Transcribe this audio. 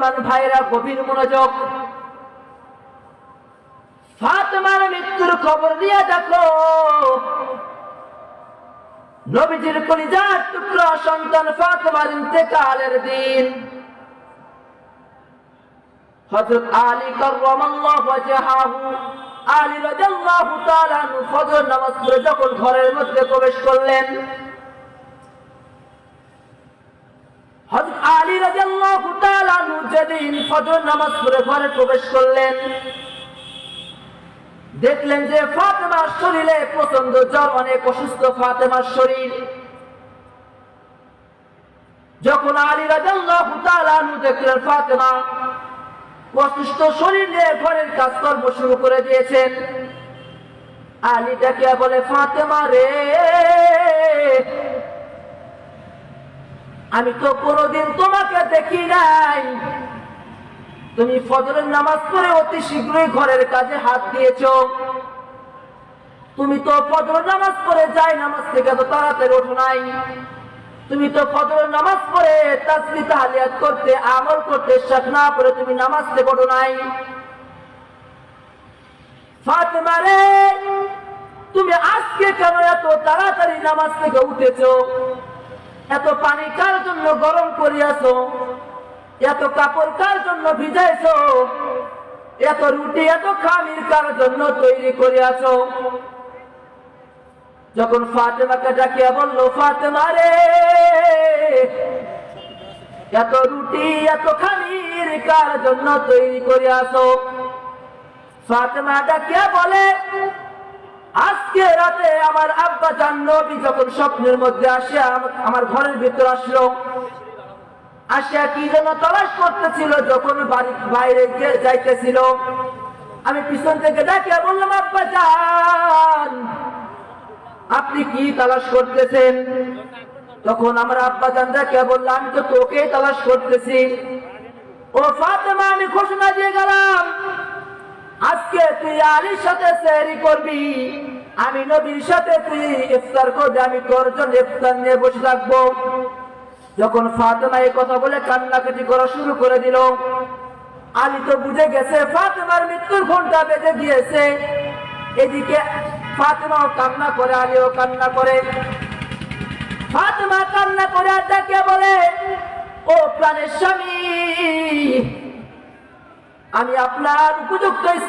মুসলমান ভাইরা গভীর মনোযোগ। ফাতেমার মৃত্যুর খবর দিয়ে দেখো, নবীজির কলিজার টুকরা সন্তান ফাতেমার ইন্তেকালের দিন হযরত আলী কাররামাল্লাহু ওয়াজহাহু, আলী রাদিয়াল্লাহু তাআলা আনহু ফজর নামাজ পড়ে যখন ঘরের মধ্যে প্রবেশ করলেন, হযরত আলী রাদিয়াল্লাহু তাআলা আনহু যেদিন ফজর নামাজ পড়ে ঘরে প্রবেশ করলেন, দেখলেন যে ফাতেমার শরীরে প্রচন্ড জ্বর, অনেক অসুস্থ ফাতেমার শরীর। যখন আলী রাদিয়াল্লাহু তাআলা আনহু দেখলেন ফাতেমা অসুস্থ শরীর নিয়ে ঘরের কাজকর্ম শুরু করে দিয়েছেন, আলী ডাকে বলে, ফাতেমা রে, আমি তো কোনোদিন তোমাকে দেখি নাই, তুমি ফজরের নামাজ পড়ে অতি শীঘ্রই ঘরের কাজে হাত দিয়েছো, তুমি তো ফজরের নামাজ পড়ে যাই নামাজ থেকে তো তাড়াতাড়ি ওঠো নাই, তুমি তো ফজরের নামাজ পড়ে তাসবিহ তাহলিয়াত করতে, আমল করতে শেষ না পড়ে তুমি নামাজ থেকে ওঠো নাই। ফাতেমা রে, তুমি আজকে কেন এত তাড়াতাড়ি নামাজ থেকে উঠেছো? এত পানি কার জন্য গরম করিয়াছো? এত কাপড় কার জন্য ভিজাইছো? এত রুটি এত খামির কার জন্য তৈরি করিয়াছো? যখন ফাতেমাকে ডাকিয়া বলল, ফাতেমা রে, এত রুটি এত খামির কার জন্য তৈরি করিয়াছো? ফাতেমা ডাকিয়া বলে, আজকে রাতে আমার আব্বা জান নবী যখন স্বপ্নের মধ্যে আসে আমার ঘরের ভিতর আসলো, আসিয়া কি যেন তালাশ করতেছিল, যখন বাড়ির বাইরে যাইতেছিল, আমি পিছন থেকে ডাকিয়া বললাম, আব্বা জান, আপনি কি তালাশ করতেছেন? তখন আমার আব্বা জান ডাকিয়া বলল, আমি তো তোকেই তালাশ করতেছি। ও ফাতেমা, আমি ঘোষণা দিয়ে গেলাম, আজকে তুই আলীর সাথে সেহরি করবি, আমি নবীর সাথে তুই ইফতার করবি, আমি তোর জন্য ইফতার নিয়ে বসে থাকবো। যখন ফাতেমা এই কথা বলে কান্নাকাটি করা শুরু করে দিল, আলী তো বুঝে গেছে ফাতেমার মৃত্যুর ঘন্টা বেজে গিয়েছে। এদিকে ফাতেমাও কান্না করে, আলীও কান্না করে। ফাতেমা কান্না করে আর ডাকে বলে, ও প্রাণের স্বামী, আমি আপনার উপযুক্ত